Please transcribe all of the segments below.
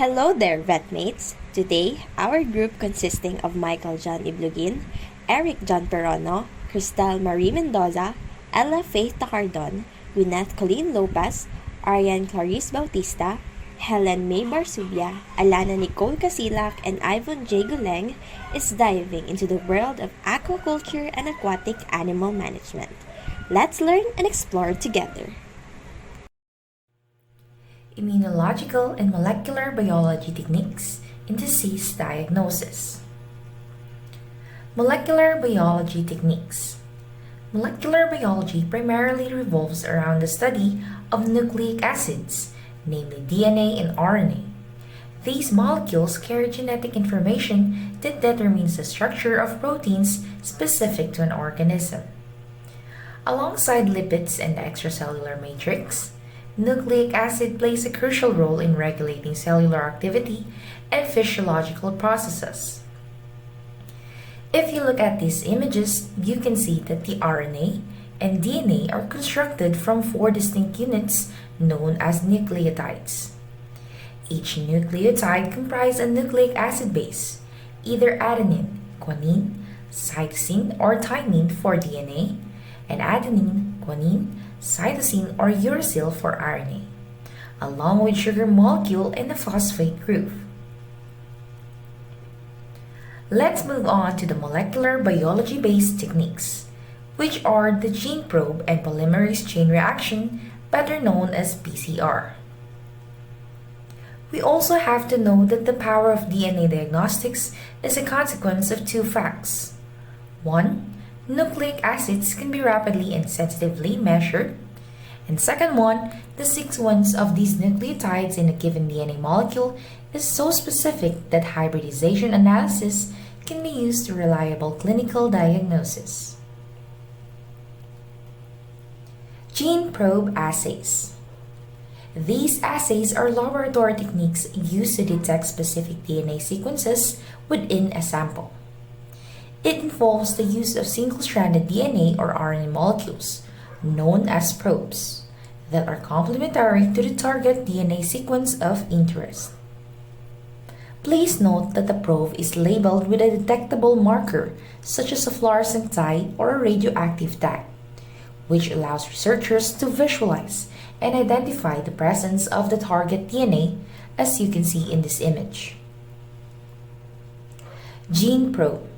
Hello there, vetmates! Today, our group consisting of Michael John Iblugin, Eric John Perono, Cristal Marie Mendoza, Ella Faith Tacardon, Gwyneth Colleen Lopez, Ariane Clarice Bautista, Helen May Barsubia, Alana Nicole Casilak, and Ivan J. Guleng is diving into the world of aquaculture and aquatic animal management. Let's learn and explore together. Immunological and molecular biology techniques in disease diagnosis. Molecular biology techniques. Molecular biology primarily revolves around the study of nucleic acids, namely DNA and RNA. These molecules carry genetic information that determines the structure of proteins specific to an organism. Alongside lipids and the extracellular matrix, nucleic acid plays a crucial role in regulating cellular activity and physiological processes. If you look at these images, you can see that the RNA and DNA are constructed from 4 distinct units known as nucleotides. Each nucleotide comprises a nucleic acid base, either adenine, guanine, cytosine, or thymine for DNA, and adenine, guanine, cytosine, or uracil for RNA, along with sugar molecule and a phosphate group. Let's move on to the molecular biology-based techniques, which are the gene probe and polymerase chain reaction, better known as PCR. We also have to know that the power of DNA diagnostics is a consequence of 2 facts. 1. Nucleic acids can be rapidly and sensitively measured. And second one, the sequence of these nucleotides in a given DNA molecule is so specific that hybridization analysis can be used to reliable clinical diagnosis. Gene probe assays. These assays are laboratory techniques used to detect specific DNA sequences within a sample. It involves the use of single-stranded DNA or RNA molecules, known as probes, that are complementary to the target DNA sequence of interest. Please note that the probe is labeled with a detectable marker, such as a fluorescent dye or a radioactive tag, which allows researchers to visualize and identify the presence of the target DNA, as you can see in this image. Gene probe.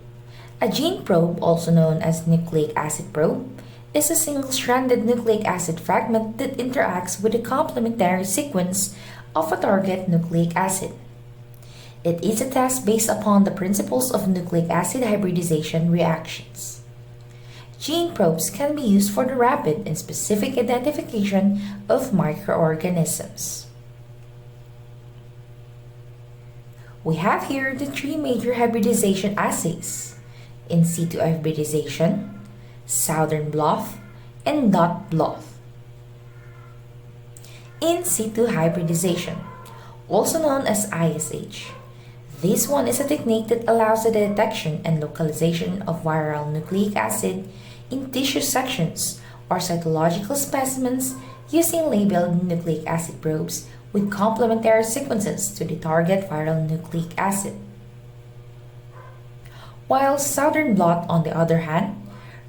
A gene probe, also known as nucleic acid probe, is a single-stranded nucleic acid fragment that interacts with the complementary sequence of a target nucleic acid. It is a test based upon the principles of nucleic acid hybridization reactions. Gene probes can be used for the rapid and specific identification of microorganisms. We have here the 3 major hybridization assays: in situ hybridization, southern blot, and dot blot. In situ hybridization, also known as ISH. This one is a technique that allows the detection and localization of viral nucleic acid in tissue sections or cytological specimens using labeled nucleic acid probes with complementary sequences to the target viral nucleic acid. While southern blot, on the other hand,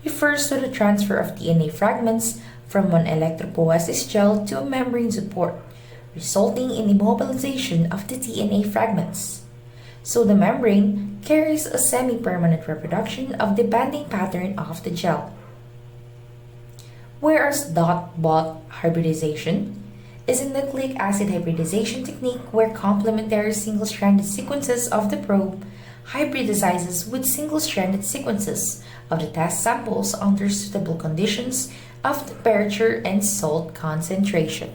refers to the transfer of DNA fragments from an electropoiesis gel to a membrane support, resulting in immobilization of the DNA fragments. So the membrane carries a semi-permanent reproduction of the binding pattern of the gel. Whereas dot blot hybridization is a nucleic acid hybridization technique where complementary single-stranded sequences of the probe hybridizes with single-stranded sequences of the test samples under suitable conditions of temperature and salt concentration.